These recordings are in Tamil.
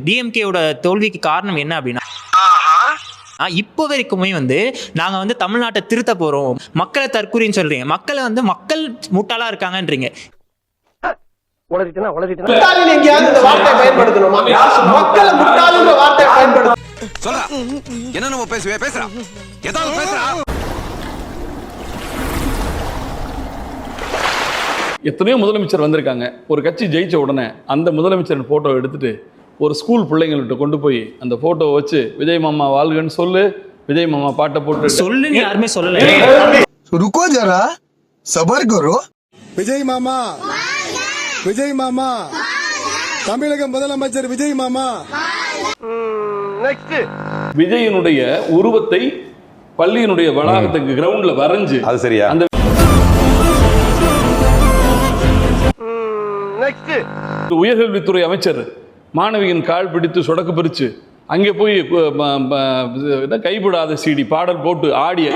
டிஎம்கேவோட தோல்விக்கு காரணம் என்ன அப்படின்னா, இப்போ வரைக்குமே நாங்க தமிழ்நாட்டை திருத்த போறோம், மக்களை தற்கூரின்னு சொல்றீங்க, மக்களை மக்கள் முட்டாளா இருக்காங்கன்றீங்க. எத்தனையோ முதலமைச்சர் வந்திருக்காங்க. ஒரு கட்சி ஜெயிச்ச உடனே அந்த முதலமைச்சரின் போட்டோ எடுத்துட்டு ஒரு ஸ்கூல் பிள்ளைங்கள்ட்ட கொண்டு போய் அந்த போட்டோ வச்சு விஜய் மாமா வாழ்கன்னு சொல்லு, விஜய் மாமா பாட்டை போட்டு சொல்லுன்னு யாருமே சொல்லல. ருக்கோ ஜரா சபர் கரோ. விஜய் மாமா, விஜய் மாமா, தமிழக முதலமைச்சர் விஜய் மாமா. விஜயனுடைய உருவத்தை பள்ளியினுடைய வளாகத்துக்கு கிரவுண்ட்ல வரைஞ்சு, அது சரியா, அந்த உயர்கல்வித்துறை அமைச்சர் மாணவியின் கால் பிடித்து சொடக்கு பிரிச்சு அங்கே போய் கைவிடாத சிடி பாடல் போட்டு ஆடிய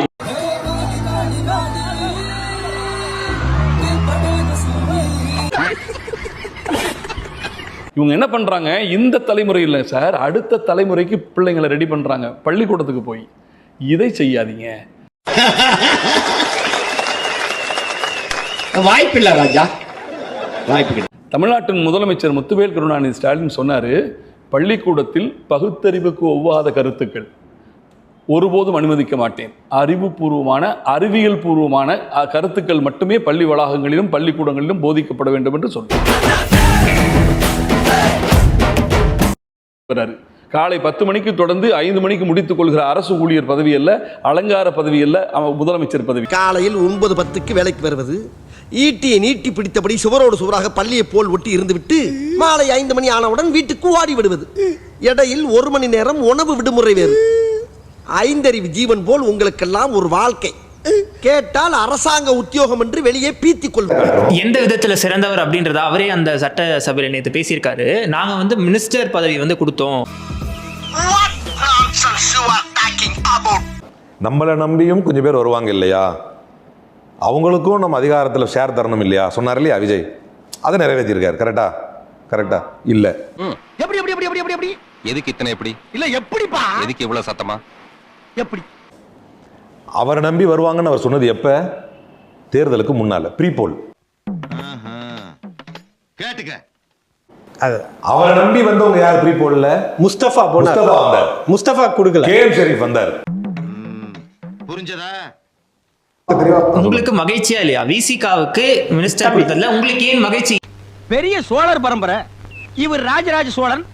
இவங்க என்ன பண்றாங்க? இந்த தலைமுறை இல்லை சார், அடுத்த தலைமுறைக்கு பிள்ளைங்களை ரெடி பண்றாங்க பள்ளிக்கூடத்துக்கு போய். இதை செய்யாதீங்க. வாய்ப்பில்லை ராஜா, வாய்ப்பு. தமிழ்நாட்டின் முதலமைச்சர் முத்துவேல் கருணாநிதி ஸ்டாலின் சொன்னாரு, பள்ளிக்கூடத்தில் பகுத்தறிவுக்கு ஒவ்வாத கருத்துக்கள் ஒருபோதும் அனுமதிக்க மாட்டேன், அறிவுபூர்வமான அறிவியல் பூர்வமான கருத்துக்கள் மட்டுமே பள்ளி வளாகங்களிலும் பள்ளிக்கூடங்களிலும் போதிக்கப்பட வேண்டும் என்று சொன்னார். காலை 10 மணிக்கு தொடர்ந்து 5 மணிக்கு முடித்துக் கொள்கிற அரசு ஊழியர் பதவி அல்ல, அலங்கார பதவி அல்ல, முதலமைச்சர் பதவி. காலையில் 9:10 வேலைக்கு வருவது, ஈட்டியை நீட்டி பிடித்தபடி சுவரோடு சுவராக பள்ளியை போல் ஒட்டி இருந்துவிட்டு மாலை 5 மணி ஆனவுடன் வீட்டுக்கு ஓடி விடுவது. இடையில் 1 மணி நேரம் உணவு விடுமுறை வேறு. 5 அறிவு ஜீவன் போல் உங்களுக்கெல்லாம் ஒரு வாழ்க்கை. கேட்டால் அரசாங்க உத்தியோகம் என்று வெளியே பீத்திக் கொள்வார். எந்த விதத்துல சிறந்தவர் அப்படின்றத அவரே அந்த சட்டசபையில் நேற்று பேசியிருக்காரு. நாங்க மினிஸ்டர் பதவி கொடுத்தோம். நம்மளை நம்பியும் கொஞ்சம் பேர் வருவாங்க இல்லையா, அவங்களுக்கும் நம்ம அதிகாரத்தில் ஷேர் தரணும் இல்லையா, சொன்னார் இல்லையா விஜய், அதை நிறைவேற்றிருக்காரு. கரெக்டா? கரெக்டா இல்ல? எப்படி எப்படி எப்படி எப்படி எப்படி எதுக்கு இத்தனை எப்படி இல்ல எப்படிப்பா, எதுக்கு இவ்வளவு சத்தமா எப்படி அவரை நம்பி வருவாங்கன்னு அவர் சொன்னது எப்ப? தேர்தலுக்கு முன்னால, ப்ரீபோல். கேட்டுக்க. அவரை நம்பி வந்தவங்க யார் ப்ரீபோல்ல? முஸ்தபா வந்தார். முஸ்தபா கொடுக்கல, கேஎம் ஷெரீப் வந்தார். புரிஞ்சதா? உங்களுக்கு மகிழ்ச்சியா இல்லையா விசிகாவுக்கு மினிஸ்டர் கொடுத்ததுல? உங்களுக்கு ஏன் மகிழ்ச்சி? பெரிய சோழர் பரம்பரை, இவர் ராஜராஜ சோழன்,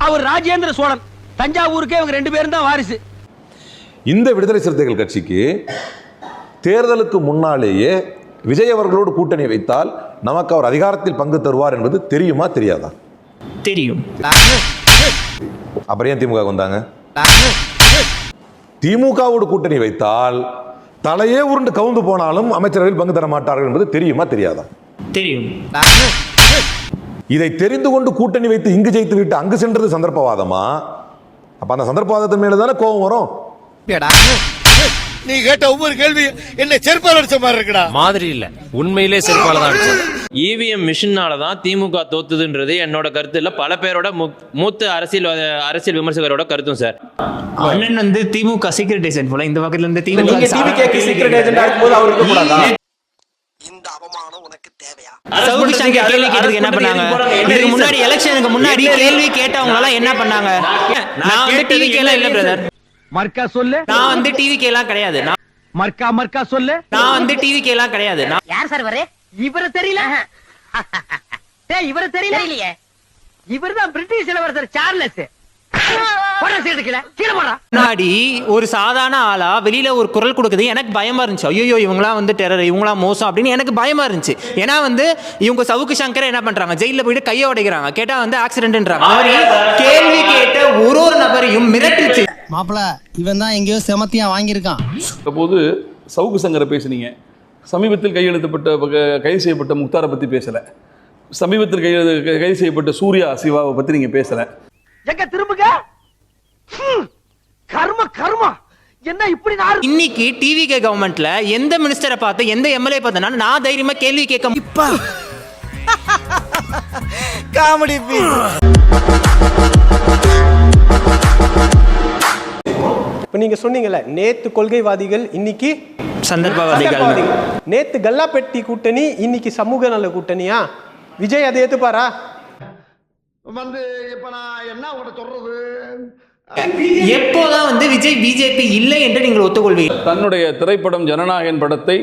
அவர் ராஜேந்திர சோழன். தஞ்சாவூருக்கே இவங்க 2 பேரும் தான் வாரிசு. இந்த விடுதலை சிறுத்தைகள் கட்சிக்கு தேர்தலுக்கு முன்னாலேயே விஜய் அவர்களோடு கூட்டணி வைத்தால் நமக்கு அவர் அதிகாரத்தில் பங்கு தருவார் என்பது தெரியுமா தெரியாதா? தெரியும். அப்புறம் ஏன் திமுக வந்தாங்க? திமுகவோடு கூட்டணி வைத்தால் தலையே உருண்டு கவுந்து போனாலும் அமைச்சரவையில் பங்கு தர மாட்டார்கள் என்பது தெரியுமா தெரியாதா? தெரியும். இதை தெரிந்து கொண்டு கூட்டணி வைத்து இங்கு ஜெயித்து விட்டு அங்கு சென்றது சந்தர்ப்பவாதமா? அப்ப அந்த சந்தர்ப்பவாதத்தின் மேலதானே கோபம் வரும். நீ கேட்ட ஒவ்வொரு கேள்வி என்ன செருப்பால் அடிச்ச மாதிரி இருக்குடா. மாதிரி இல்ல, உண்மையிலே செருப்பால தான் அடிச்சது. இவிஎம் மிஷினால தான் திமுக தோத்துதுன்றது என்னோட கருத்து இல்ல, பல பேரோட மூத்த அரசியல் விமர்சகரோட கருத்தும் சார். அண்ணன் திமுக சீக்ரெட் ஏஜென்ட் போல இந்த பக்கத்துல இருந்து திமுக சீக்ரெட் ஏஜென்ட் ஆகும்போது அவருக்கு கூடாதா? இந்த அவமானம் உனக்கு தேவையா? சவுக்கு சங்கர் கேள்வி கேட்டதுக்கு என்ன பண்ணாங்க? இதுக்கு முன்னாடி எலெக்ஷனுக்கு முன்னாடி கேள்வி கேட்டவங்க எல்லாம் என்ன பண்ணாங்க? நான் டிவிகே எல்லாம் இல்ல பிரதர். மர்க்கா சொல்லு. நான் டிவிகே எல்லாம் கிடையாது. மர்க்கா சொல்லு. நான் டிவிகே எல்லாம் கிடையாது. யார் சார் வரே? இவரை தெரியல. டேய் இவரை தெரியல இல்லையே. இவர்தான் பிரிட்டிஷ் இளவரசர் சார்லஸ். முன்னாடி ஒரு சாதாரண ஆளா வெளியில ஒரு குரல் கொடுக்குது, எனக்கு பயமா இருந்துச்சு. ஐயோ இவங்களாம் டெரர், இவங்களாம் மோசம் அப்படின்னு எனக்கு பயமா இருந்துச்சு. ஏன்னா இவங்க சவுக்கு சங்கர் என்ன பண்றாங்க, ஜெயில போயிட்டு கையை உடைக்கிறாங்க, கேட்டா ஆக்சிடென்ட்ன்றாங்க. கேள்வி கேட்ட ஒரு நபரையும் மிரட்டுச்சு. மாப்பிள இவன் தான் எங்கேயோ செமத்தியா வாங்கியிருக்கான். அப்போது சவுக்கு சங்கரை பேசுனீங்க. சமீபத்தில் கைது செய்யப்பட்ட முக்தாரை பத்தி பேசல. சமீபத்தில் கைது செய்யப்பட்ட சூர்யா சிவாவை பத்தி நீங்க பேசல. எங்க திரும்புங்க. கர்ம என்ன இப்படி நாள். இன்னைக்கு டிவிகே கவர்மெண்ட்ல எந்த மினிஸ்டரை பார்த்து எந்த எம்எல்ஏ பார்த்தனா நான் தைரியமா கேள்வி கேட்க இப்ப காமெடி பீஸ். நீங்க சொன்னீங்கல்ல, நேத்து கொள்கைவாதிகள் இன்னைக்கு சந்தர்ப்பவாதிகள். நேத்து கல்லாப்பெட்டி கூட்டணி இன்னைக்கு சமூக நல கூட்டணியா? விஜய் அதை ஏத்துப்பாரா? வந்து இப்ப நான் என்ன உங்கள்கிட்ட சொல்றது? எப்போதான் வந்து விஜய் பிஜேபி இல்லை என்று நீங்கள் ஒத்துக்கொள்வீர்கள்? தன்னுடைய திரைப்படம் ஜனநாயகன் படத்தை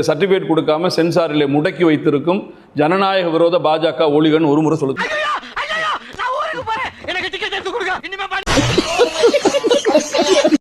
சர்டிபிகேட் கொடுக்காம சென்சாரிலே முடக்கி வைத்திருக்கும் ஜனநாயக விரோத பாஜக ஒளிகன் ஒரு முறை சொல்லுது. நான் ஊருக்கு போறேன், எனக்கு டிக்கெட் எடுத்து கொடுங்க. இனிமே